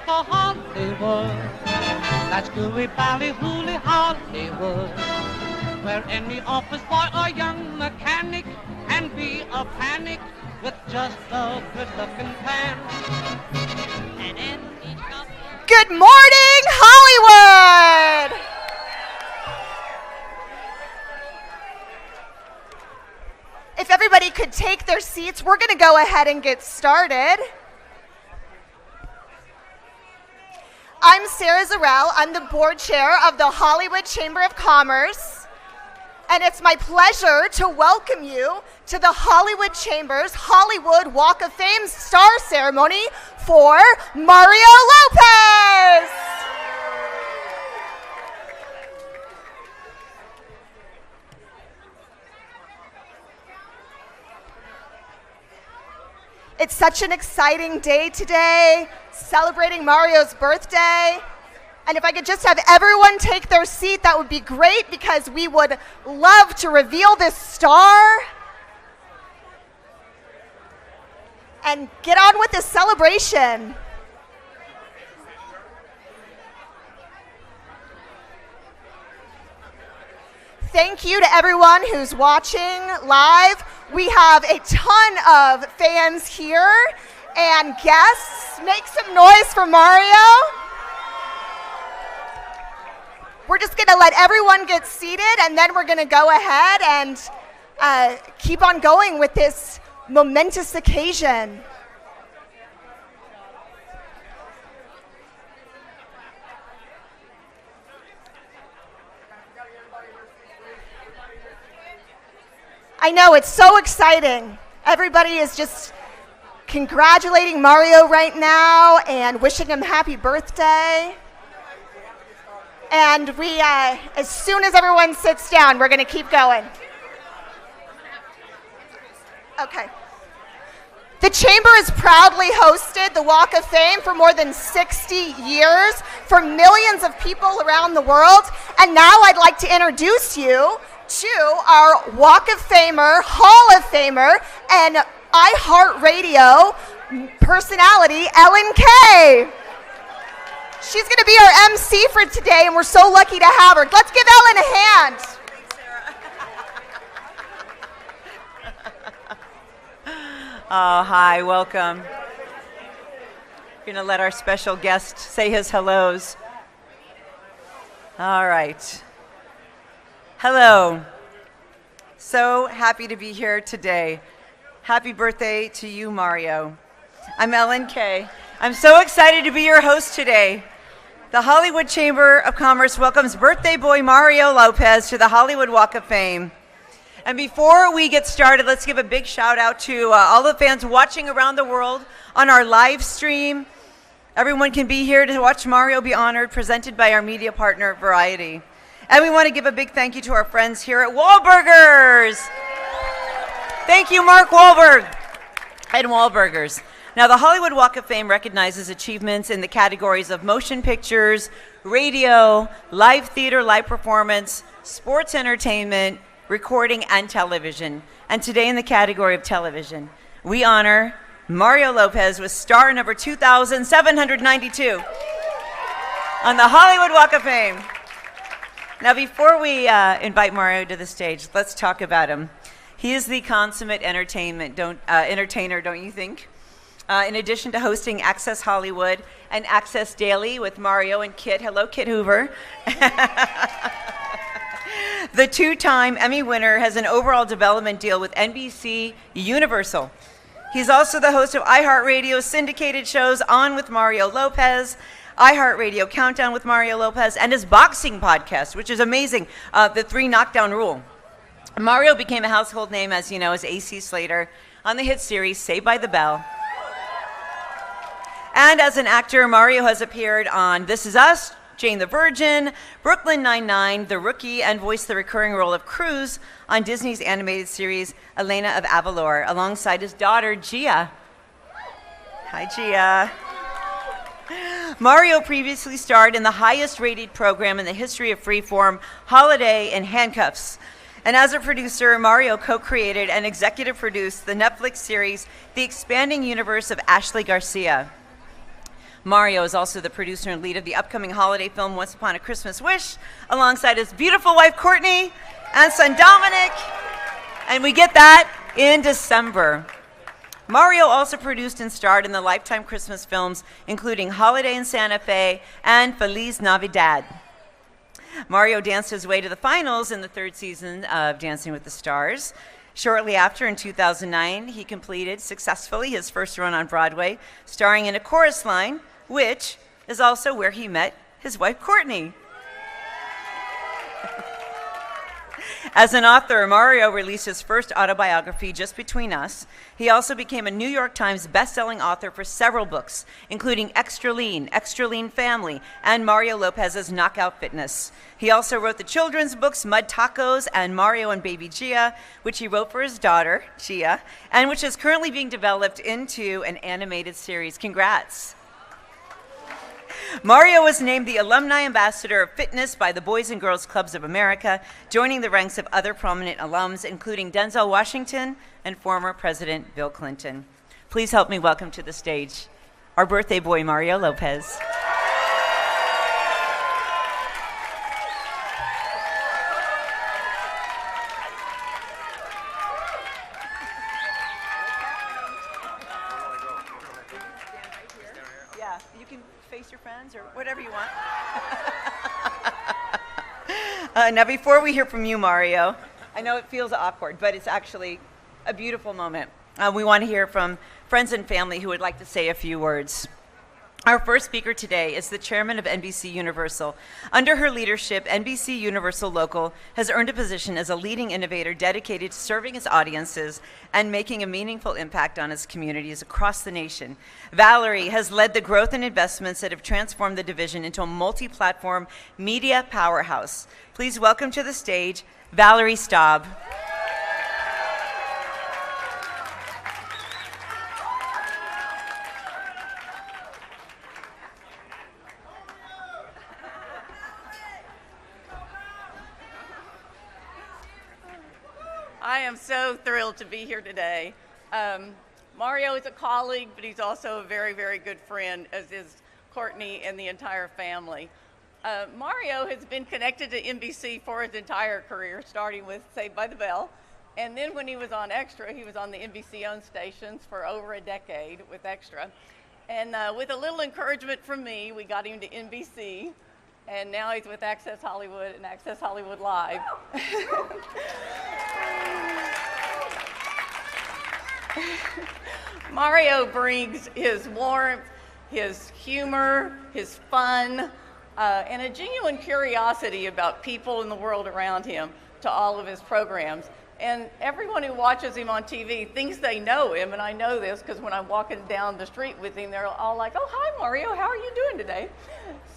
for Hollywood. That's gooey, bally, hooly Hollywood, where any office boy or young mechanic can be a panic with just a good-looking pan. And in each Good morning, Hollywood! If everybody could take their seats, we're going to go ahead and get started. I'm Sarah Zarell. I'm the board chair of the Hollywood Chamber of Commerce, and it's my pleasure to welcome you to the Hollywood Chamber's Hollywood Walk of Fame Star Ceremony for Mario Lopez. It's such an exciting day today, celebrating Mario's birthday. And if I could just have everyone take their seat, that would be great, because we would love to reveal this star and get on with this celebration. Thank you to everyone who's watching live. We have a ton of fans here and guests. Make some noise for Mario. We're just going to let everyone get seated, and then we're going to go ahead and keep on going with this momentous occasion. I know, it's so exciting. Everybody is just congratulating Mario right now and wishing him happy birthday. And we, as soon as everyone sits down, we're going to keep going. Okay. The Chamber has proudly hosted the Walk of Fame for more than 60 years for millions of people around the world. And now I'd like to introduce you to our Walk of Famer, Hall of Famer, and iHeartRadio personality, Ellen Kay. She's going to be our MC for today, and we're so lucky to have her. Let's give Ellen a hand. Thanks, Sarah. Oh, hi, welcome. We're going to let our special guest say his hellos. All right. Hello. So happy to be here today. Happy birthday to you, Mario. I'm Ellen Kay. I'm so excited to be your host today. The Hollywood Chamber of Commerce welcomes birthday boy Mario Lopez to the Hollywood Walk of Fame. And before we get started, let's give a big shout out to all the fans watching around the world on our live stream. Everyone can be here to watch Mario be honored, presented by our media partner, Variety. And we want to give a big thank you to our friends here at Wahlburgers. Thank you, Mark Wahlberg and Wahlburgers. Now, the Hollywood Walk of Fame recognizes achievements in the categories of motion pictures, radio, live theater, live performance, sports entertainment, recording, and television. And today in the category of television, we honor Mario Lopez with star number 2,792 on the Hollywood Walk of Fame. Now, before we invite Mario to the stage, let's talk about him. He is the consummate entertainer, don't you think? In addition to hosting Access Hollywood and Access Daily with Mario and Kit. Hello, Kit Hoover. The two-time Emmy winner has an overall development deal with NBC Universal. He's also the host of iHeartRadio's syndicated shows On with Mario Lopez, iHeartRadio Countdown with Mario Lopez, and his boxing podcast, which is amazing, The 3 Knockdown Rule. Mario became a household name, as you know, as AC Slater on the hit series Saved by the Bell. And as an actor, Mario has appeared on This Is Us, Jane the Virgin, Brooklyn Nine-Nine, The Rookie, and voiced the recurring role of Cruz on Disney's animated series Elena of Avalor, alongside his daughter, Gia. Hi, Gia. Mario previously starred in the highest-rated program in the history of Freeform, Holiday in Handcuffs. And as a producer, Mario co-created and executive produced the Netflix series The Expanding Universe of Ashley Garcia. Mario is also the producer and lead of the upcoming holiday film Once Upon a Christmas Wish, alongside his beautiful wife Courtney and son Dominic. And we get that in December. Mario also produced and starred in the Lifetime Christmas films, including Holiday in Santa Fe and Feliz Navidad. Mario danced his way to the finals in the third season of Dancing with the Stars. Shortly after, in 2009, he completed successfully his first run on Broadway, starring in A Chorus Line, which is also where he met his wife, Courtney. As an author, Mario released his first autobiography, Just Between Us. He also became a New York Times best-selling author for several books, including Extra Lean Family, and Mario Lopez's Knockout Fitness. He also wrote the children's books Mud Tacos and Mario and Baby Gia, which he wrote for his daughter, Gia, and which is currently being developed into an animated series. Congrats. Mario was named the Alumni Ambassador of Fitness by the Boys and Girls Clubs of America, joining the ranks of other prominent alums, including Denzel Washington and former President Bill Clinton. Please help me welcome to the stage our birthday boy, Mario Lopez. Yeah, you can face your friends or whatever you want. Now, before we hear from you, Mario, I know it feels awkward, but it's actually a beautiful moment. We want to hear from friends and family who would like to say a few words. Our first speaker today is the chairman of NBC Universal. Under her leadership, NBC Universal Local has earned a position as a leading innovator dedicated to serving its audiences and making a meaningful impact on its communities across the nation. Valerie has led the growth and investments that have transformed the division into a multi-platform media powerhouse. Please welcome to the stage, Valerie Staub. I am so thrilled to be here today. Mario is a colleague, but he's also a very, very good friend, as is Courtney and the entire family. Mario has been connected to NBC for his entire career, starting with Saved by the Bell. And then when he was on Extra, he was on the NBC-owned stations for over a decade with Extra. And with a little encouragement from me, we got him to NBC. And now he's with Access Hollywood and Access Hollywood Live. Mario brings his warmth, his humor, his fun, and a genuine curiosity about people in the world around him to all of his programs. And everyone who watches him on TV thinks they know him, and I know this because when I'm walking down the street with him, they're all like, "Oh, hi, Mario, how are you doing today?"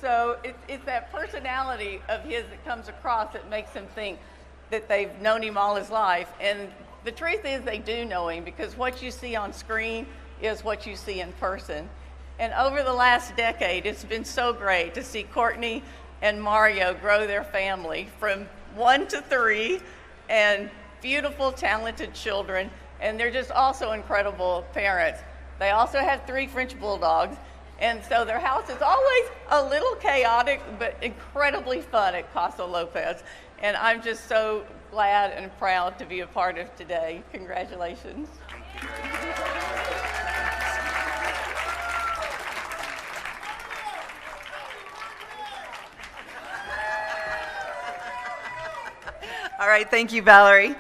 So it's that personality of his that comes across that makes him think that they've known him all his life. And the truth is they do know him, because what you see on screen is what you see in person. And over the last decade, it's been so great to see Courtney and Mario grow their family from 1 to 3, and beautiful, talented children, and they're just also incredible parents. They also have 3 French bulldogs, and so their house is always a little chaotic, but incredibly fun at Casa Lopez. And I'm just so glad and proud to be a part of today. Congratulations. All right, thank you, Valerie.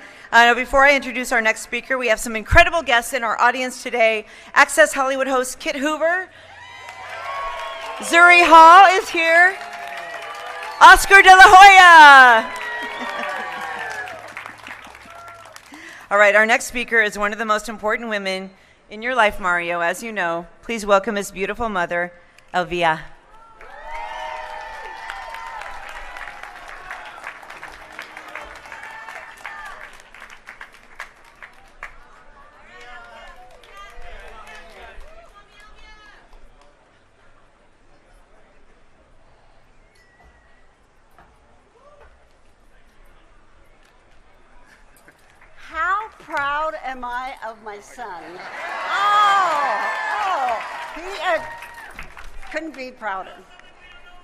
Before I introduce our next speaker, we have some incredible guests in our audience today. Access Hollywood host Kit Hoover. Zuri Hall is here. Oscar de la Hoya. All right, our next speaker is one of the most important women in your life, Mario, as you know. Please welcome his beautiful mother, Elvia. How proud am I of my son? Couldn't be prouder.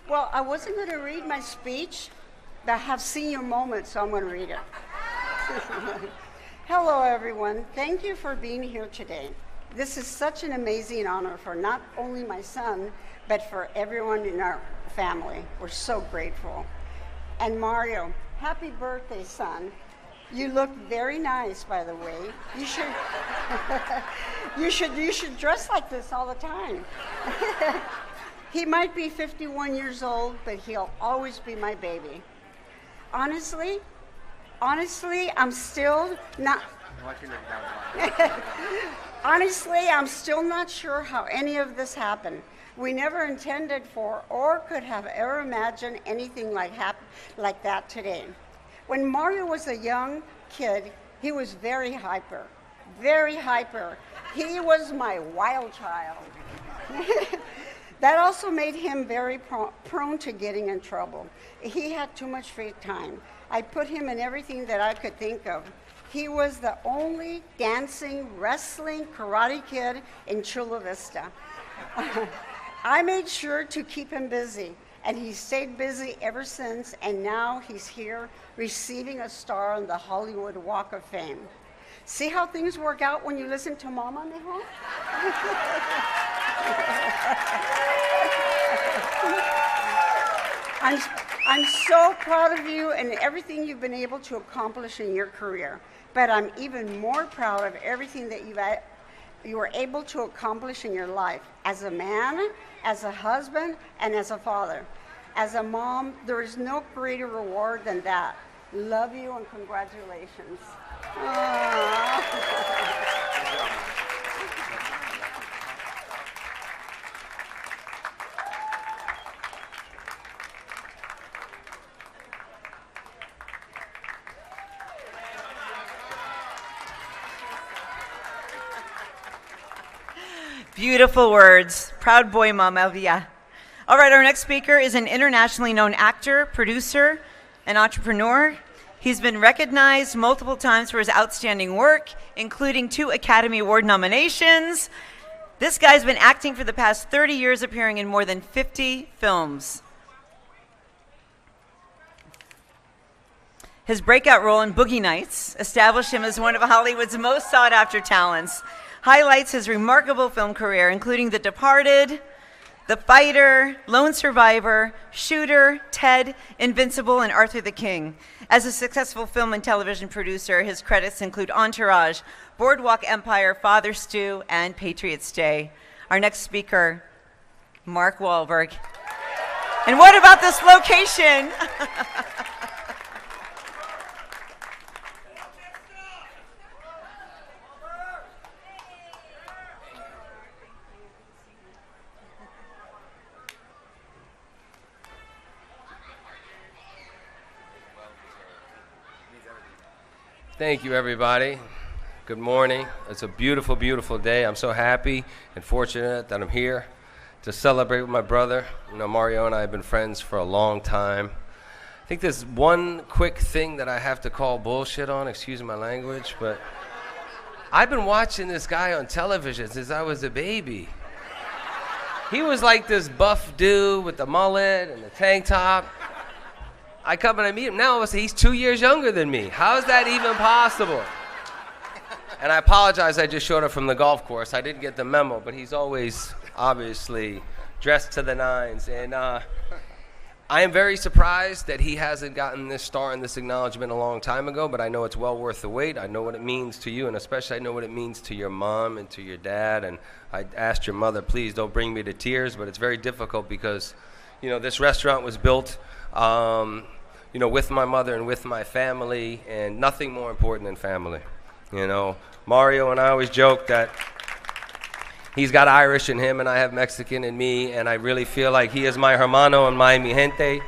Well, I wasn't going to read my speech, but I have senior moments, so I'm going to read it. Hello, everyone. Thank you for being here today. This is such an amazing honor for not only my son, but for everyone in our family. We're so grateful. And Mario, happy birthday, son. You look very nice, by the way. You should, you should dress like this all the time. He might be 51 years old, but he'll always be my baby. Honestly, I'm still not. Honestly, I'm still not sure how any of this happened. We never intended for or could have ever imagined anything like that today. When Mario was a young kid, he was very hyper, very hyper. He was my wild child. That also made him very prone to getting in trouble. He had too much free time. I put him in everything that I could think of. He was the only dancing, wrestling, karate kid in Chula Vista. I made sure to keep him busy, and he stayed busy ever since, and now he's here receiving a star on the Hollywood Walk of Fame. See how things work out when you listen to Mama, mijo? I'm so proud of you and everything you've been able to accomplish in your career, but I'm even more proud of everything that you were able to accomplish in your life as a man, as a husband, and as a father. As a mom, there is no greater reward than that. Love you and congratulations. Beautiful words. Proud boy, Mom Elvia. All right, our next speaker is an internationally known actor, producer, and entrepreneur. He's been recognized multiple times for his outstanding work, including 2 Academy Award nominations. This guy's been acting for the past 30 years, appearing in more than 50 films. His breakout role in Boogie Nights established him as one of Hollywood's most sought-after talents, highlights his remarkable film career, including The Departed, The Fighter, Lone Survivor, Shooter, Ted, Invincible, and Arthur the King. As a successful film and television producer, his credits include Entourage, Boardwalk Empire, Father Stew, and Patriots Day. Our next speaker, Mark Wahlberg. And what about this location? Thank you, everybody. Good morning. It's a beautiful, beautiful day. I'm so happy and fortunate that I'm here to celebrate with my brother. You know, Mario and I have been friends for a long time. I think there's one quick thing that I have to call bullshit on, excuse my language, but I've been watching this guy on television since I was a baby. He was like this buff dude with the mullet and the tank top. I come and I meet him now, I say he's 2 years younger than me. How is that even possible? And I apologize, I just showed up from the golf course. I didn't get the memo, but he's always obviously dressed to the nines. And I am very surprised that he hasn't gotten this star and this acknowledgement a long time ago, but I know it's well worth the wait. I know what it means to you, and especially I know what it means to your mom and to your dad. And I asked your mother, please don't bring me to tears, but it's very difficult because, you know, this restaurant was built you know, with my mother and with my family, and nothing more important than family. You know, Mario and I always joke that he's got Irish in him and I have Mexican in me, and I really feel like he is my hermano and mi gente.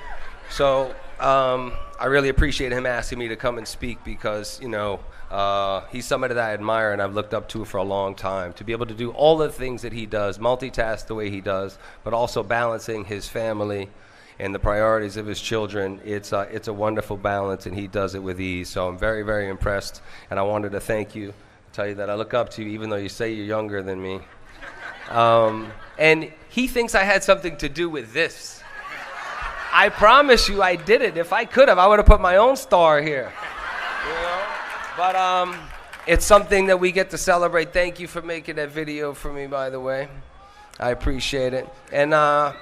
So I really appreciate him asking me to come and speak because, you know, he's somebody that I admire and I've looked up to for a long time. To be able to do all the things that he does, multitask the way he does, but also balancing his family and the priorities of his children, it's a wonderful balance, and he does it with ease. So I'm very, very impressed, and I wanted to thank you, tell you that I look up to you, even though you say you're younger than me. And he thinks I had something to do with this. I promise you I didn't. If I could have, I would have put my own star here. You know? But it's something that we get to celebrate. Thank you for making that video for me, by the way. I appreciate it. And,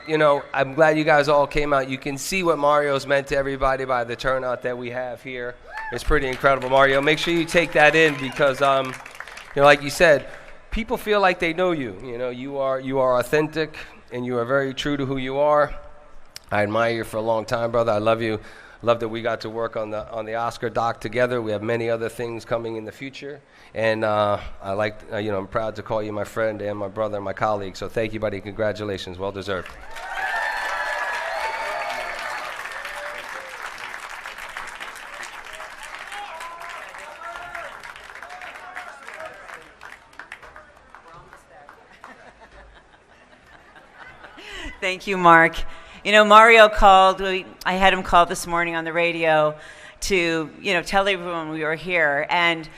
you know, I'm glad you guys all came out. You can see what Mario's meant to everybody by the turnout that we have here. It's pretty incredible, Mario. Make sure you take that in because, you know, like you said, people feel like they know you. You know, you are authentic and you are very true to who you are. I admire you for a long time, brother. I love you. Love that we got to work on the Oscar doc together. We have many other things coming in the future, and you know, I'm proud to call you my friend and my brother and my colleague. So thank you, buddy. Congratulations, well deserved. Thank you, Mark. You know, Mario called, I had him call this morning on the radio to, you know, tell everyone we were here. And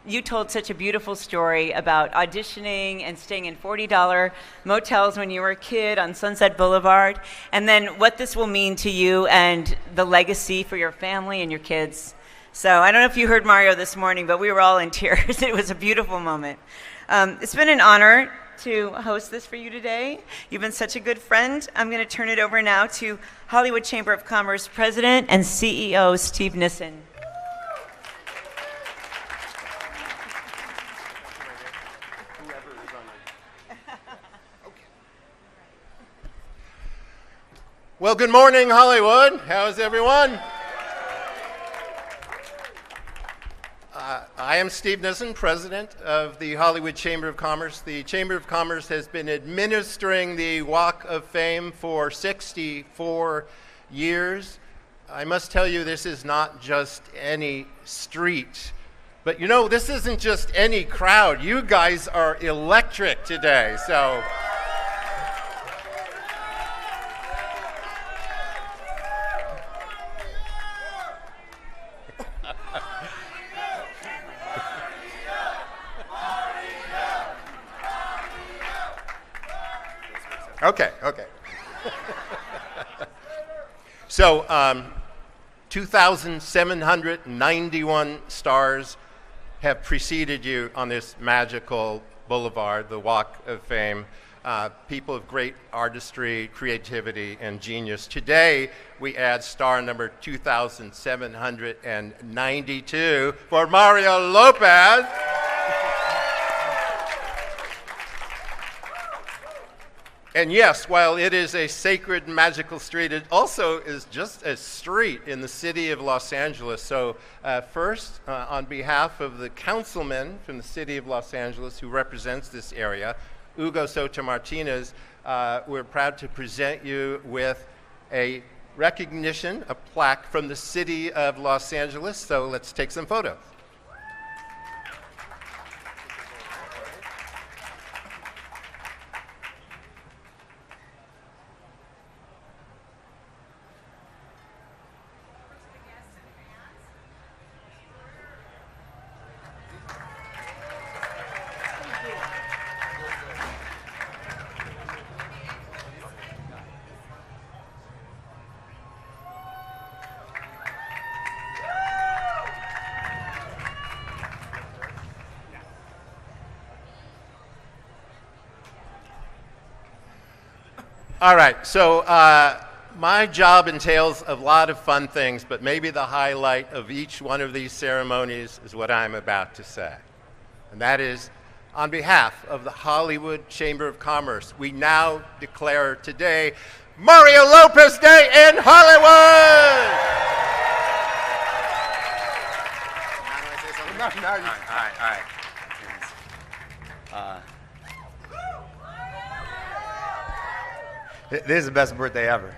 you told such a beautiful story about auditioning and staying in $40 motels when you were a kid on Sunset Boulevard. And then what this will mean to you and the legacy for your family and your kids. So I don't know if you heard Mario this morning, but we were all in tears. It was a beautiful moment. It's been an honor to host this for you today. You've been such a good friend. I'm going to turn it over now to Hollywood Chamber of Commerce President and CEO Steve Nissen. Well, good morning, Hollywood. How's everyone? I am Steve Nissen, president of the Hollywood Chamber of Commerce. The Chamber of Commerce has been administering the Walk of Fame for 64 years. I must tell you, this is not just any street. But you know, this isn't just any crowd. You guys are electric today, so. Okay. So, 2,791 stars have preceded you on this magical boulevard, the Walk of Fame. People of great artistry, creativity, and genius. Today, we add star number 2,792 for Mario Lopez. And yes, while it is a sacred, magical street, it also is just a street in the city of Los Angeles. So first, on behalf of the councilman from the city of Los Angeles who represents this area, Hugo Soto Martinez, we're proud to present you with a recognition, a plaque from the city of Los Angeles. So let's take some photos. All right, so my job entails a lot of fun things, but maybe the highlight of each one of these ceremonies is what I'm about to say. And that is, on behalf of the Hollywood Chamber of Commerce, we now declare today Mario Lopez Day in Hollywood! All right. This is the best birthday ever.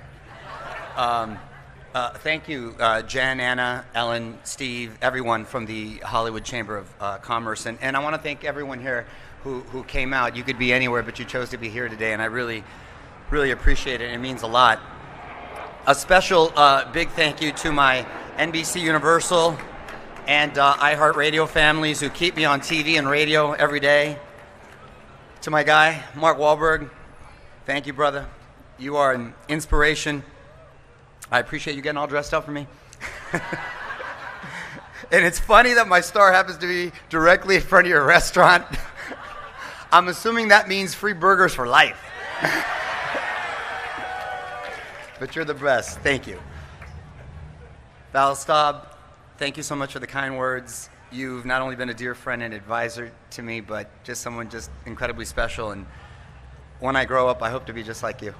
Thank you, Jen, Anna, Ellen, Steve, everyone from the Hollywood Chamber of Commerce. And I want to thank everyone here who came out. You could be anywhere, but you chose to be here today, and I really, really appreciate it. It means a lot. A special big thank you to my NBC Universal and iHeartRadio families who keep me on TV and radio every day. To my guy, Mark Wahlberg, thank you, brother. You are an inspiration. I appreciate you getting all dressed up for me. And it's funny that my star happens to be directly in front of your restaurant. I'm assuming that means free burgers for life. But you're the best. Thank you. Val Staub, thank you so much for the kind words. You've not only been a dear friend and advisor to me, but just someone just incredibly special. And when I grow up, I hope to be just like you.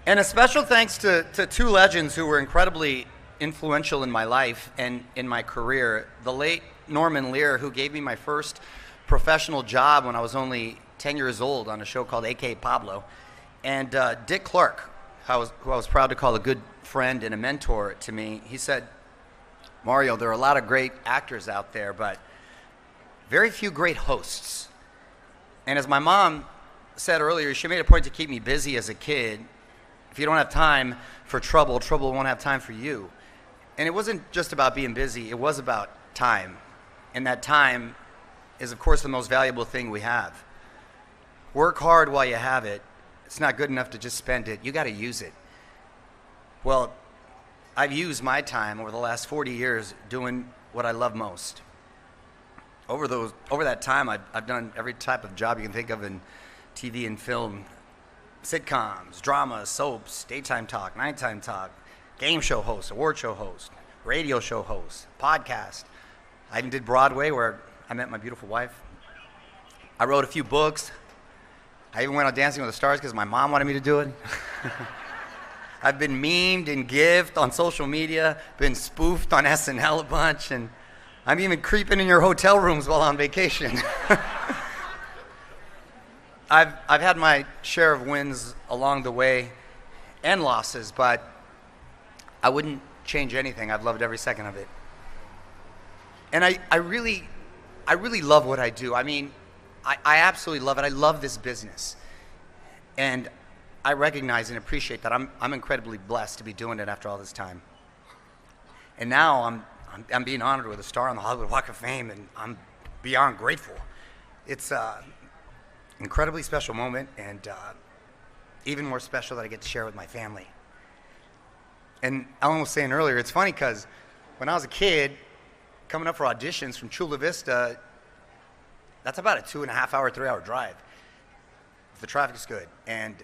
And a special thanks to two legends who were incredibly influential in my life and in my career. The late Norman Lear, who gave me my first professional job when I was only 10 years old on a show called A.K. Pablo. And Dick Clark, who I was proud to call a good friend and a mentor to me. He said, Mario, there are a lot of great actors out there, but very few great hosts. And as my mom said earlier, she made a point to keep me busy as a kid. If you don't have time for trouble, trouble won't have time for you. And it wasn't just about being busy, it was about time. And that time is, of course, the most valuable thing we have. Work hard while you have it. It's not good enough to just spend it. You got to use it. Well, I've used my time over the last 40 years doing what I love most. Over that time, I've done every type of job you can think of in TV and film. Sitcoms, dramas, soaps, daytime talk, nighttime talk, game show host, award show host, radio show host, podcast. I even did Broadway, where I met my beautiful wife. I wrote a few books. I even went on Dancing with the Stars because my mom wanted me to do it. I've been memed and gifted on social media, been spoofed on SNL a bunch, and I'm even creeping in your hotel rooms while on vacation. I've had my share of wins along the way and losses, but I wouldn't change anything. I've loved every second of it. And I really love what I do. I mean, I absolutely love it. I love this business. And I recognize and appreciate that I'm incredibly blessed to be doing it after all this time. And now I'm being honored with a star on the Hollywood Walk of Fame, and I'm beyond grateful. It's an incredibly special moment, and even more special that I get to share with my family. And Ellen was saying earlier, it's funny because when I was a kid, coming up for auditions from Chula Vista, that's about a 2.5 hour, 3 hour drive, if the traffic's good. And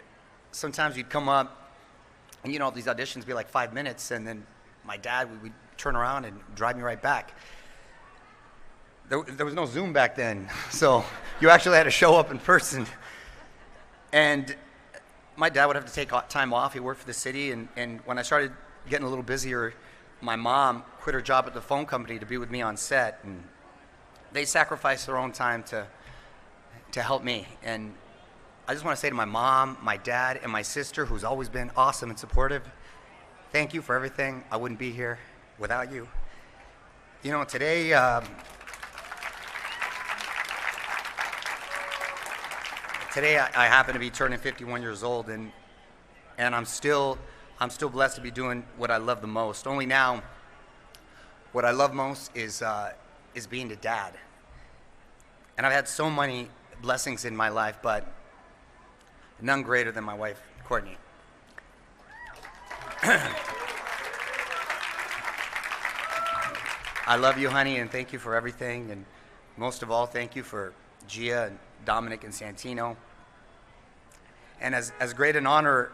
sometimes you'd come up, and you know, these auditions be like 5 minutes, and then my dad would turn around and drive me right back. There was no Zoom back then, so you actually had to show up in person. And my dad would have to take time off. He worked for the city, and when I started getting a little busier, my mom quit her job at the phone company to be with me on set, and they sacrificed their own time to help me. And I just want to say to my mom, my dad, and my sister, who's always been awesome and supportive, thank you for everything. I wouldn't be here without you. You know, today, I happen to be turning 51 years old, and I'm still blessed to be doing what I love the most. Only now, what I love most is being a dad. And I've had so many blessings in my life, but none greater than my wife, Courtney. I love you, honey, and thank you for everything. And most of all, thank you for Gia and Dominic and Santino. And as great an honor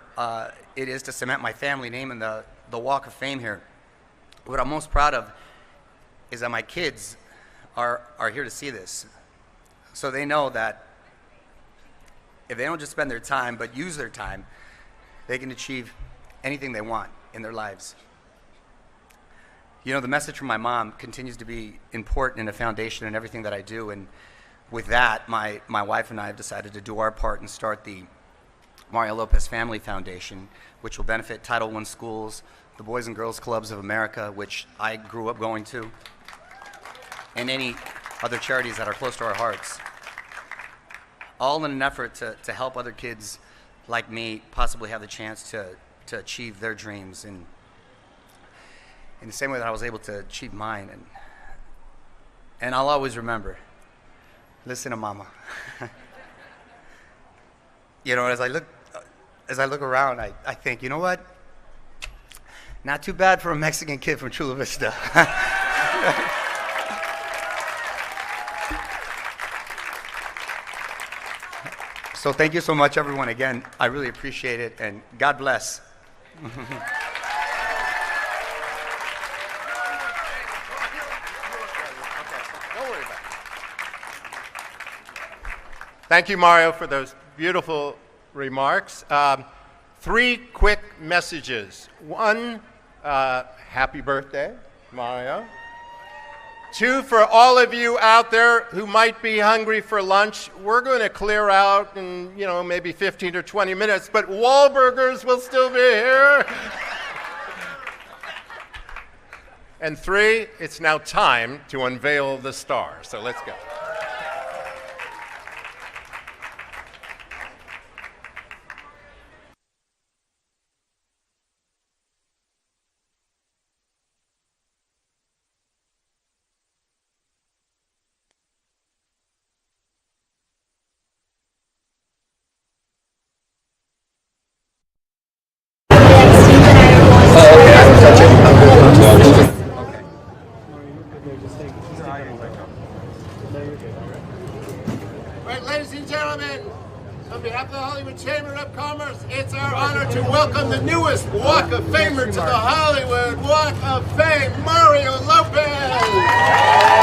it is to cement my family name in the Walk of Fame here, what I'm most proud of is that my kids are here to see this. So they know that if they don't just spend their time, but use their time, they can achieve anything they want in their lives. You know, the message from my mom continues to be important and a foundation in everything that I do. And with that, my wife and I have decided to do our part and start the Mario Lopez Family Foundation, which will benefit Title I schools, the Boys and Girls Clubs of America, which I grew up going to, and any other charities that are close to our hearts. All in an effort to help other kids like me possibly have the chance to achieve their dreams in the same way that I was able to achieve mine. And I'll always remember listen to mama. You know, as I look around, I think, you know what? Not too bad for a Mexican kid from Chula Vista. So thank you so much, everyone. Again, I really appreciate it, and God bless. Thank you, Mario, for those beautiful remarks. 3 quick messages. 1, happy birthday, Mario. 2, for all of you out there who might be hungry for lunch, we're going to clear out in, maybe 15 or 20 minutes, but Wahlburgers will still be here. And 3, it's now time to unveil the star. So let's go. On behalf of the Hollywood Chamber of Commerce, it's our honor to welcome the newest Walk of Famer to the Hollywood Walk of Fame, Mario Lopez!